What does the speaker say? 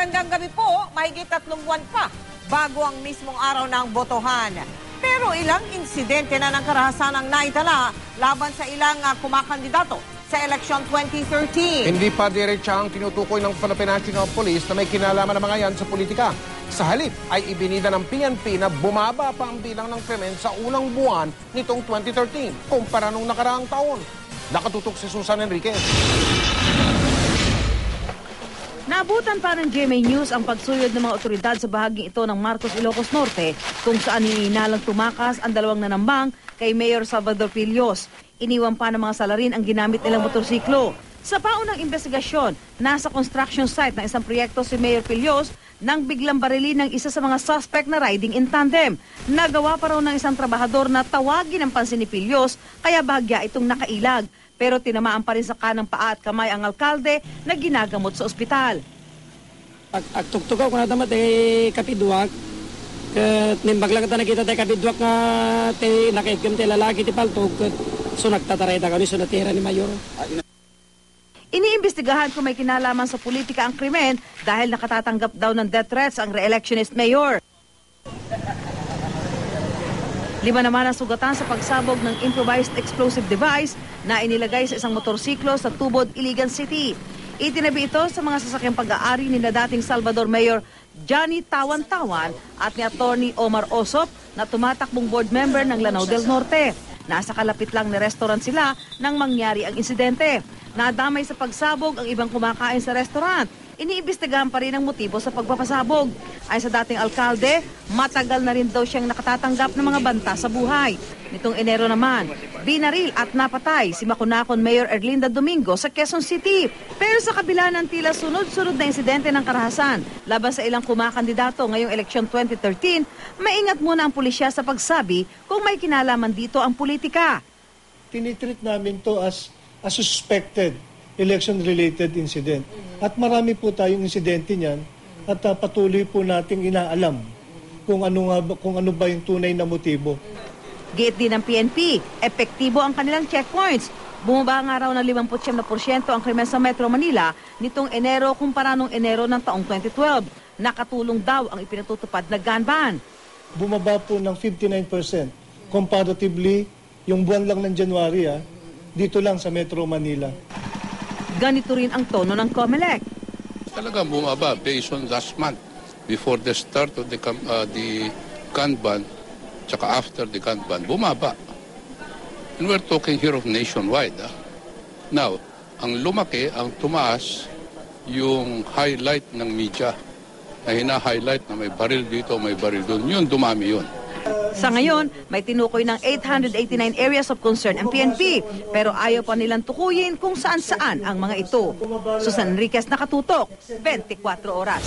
Magandang gabi po, mahigit 3 buwan pa bago ang mismong araw ng botohan. Pero ilang insidente na ng karahasan ang naitala laban sa ilang kumakandidato sa election 2013. Hindi pa diretsahang tinutukoy ng Philippine National Police na may kinalaman ng mga yan sa politika. Sa halip ay ibinida ng PNP na bumaba pa ang bilang ng krimen sa unang buwan nitong 2013 kumpara nung nakaraang taon. Nakatutok si Susan Enriquez. Naabutan pa ng GMA News ang pagsuyod ng mga otoridad sa bahaging ito ng Marcos, Ilocos Norte kung saan ininalang tumakas ang dalawang nanambang kay Mayor Salvador Pillos. Iniwan pa ng mga salarin ang ginamit nilang motorsiklo. Sa paunang investigasyon, nasa construction site ng isang proyekto si Mayor Pillos nang biglang barilin ng isa sa mga suspect na riding in tandem. Nagawa pa raw ng isang trabahador na tawagin ang pansin ni Pillos kaya bahagya itong nakailag. Pero tinamaan pa rin sa kanang paa at kamay ang alkalde na ginagamot sa ospital. Agtuktukaw ko na damat kapidwak. Nimbaglang ito nakita tayo kapidwak nga nakikam tayo lalaki ti paltog. So nagtataray na kami sa natira ni Mayor. Iniimbestigahan kung may kinalaman sa politika ang krimen dahil nakatatanggap daw ng death threats ang re-electionist mayor. 5 naman ang sugatan sa pagsabog ng improvised explosive device na inilagay sa isang motorsiklo sa Tubod, Iligan City. Itinabi ito sa mga sasakyang pag-aari ni na dating Salvador Mayor Johnny Tawan-Tawan at ni Attorney Omar Osop na tumatakbong board member ng Lanao del Norte. Nasa kalapit lang na restaurant sila nang mangyari ang insidente. Nadamay sa pagsabog ang ibang kumakain sa restaurant. Iniimbestigahan pa rin ang motibo sa pagpapasabog. Ay sa dating alkalde, matagal na rin daw siyang nakatatanggap ng mga banta sa buhay. Nitong Enero naman, binaril at napatay si Makunakon Mayor Erlinda Domingo sa Quezon City. Pero sa kabila ng tila sunod-sunod na insidente ng karahasan laban sa ilang kumakandidato ngayong eleksyon 2013, maingat muna ang pulisya sa pagsabi kung may kinalaman dito ang politika. Tinitreat namin to as a suspected election-related incident. At marami po tayong insidente niyan at patuloy po nating inaalam kung ano ba yung tunay na motibo. Giit din ng PNP, epektibo ang kanilang checkpoints. Bumaba nga raw ng 57% ang krimen sa Metro Manila nitong Enero kumpara nung Enero ng taong 2012. Nakatulong daw ang ipinatutupad na gun ban. Bumaba po ng 59% comparatively yung buwan lang ng January dito lang sa Metro Manila. Ganito rin ang tono ng COMELEC. Talagang bumaba based on last month before the start of the gun ban tsaka after the gun ban, bumaba. And we're talking here of nationwide. Now, ang lumaki, ang tumaas, yung highlight ng media na hina-highlight na may baril dito, may baril doon, yun, dumami yun. Sa ngayon, may tinukoy ng 889 areas of concern ang PNP, pero ayaw pa nilang tukuyin kung saan-saan ang mga ito. Susan Enriquez, nakatutok, 24 oras.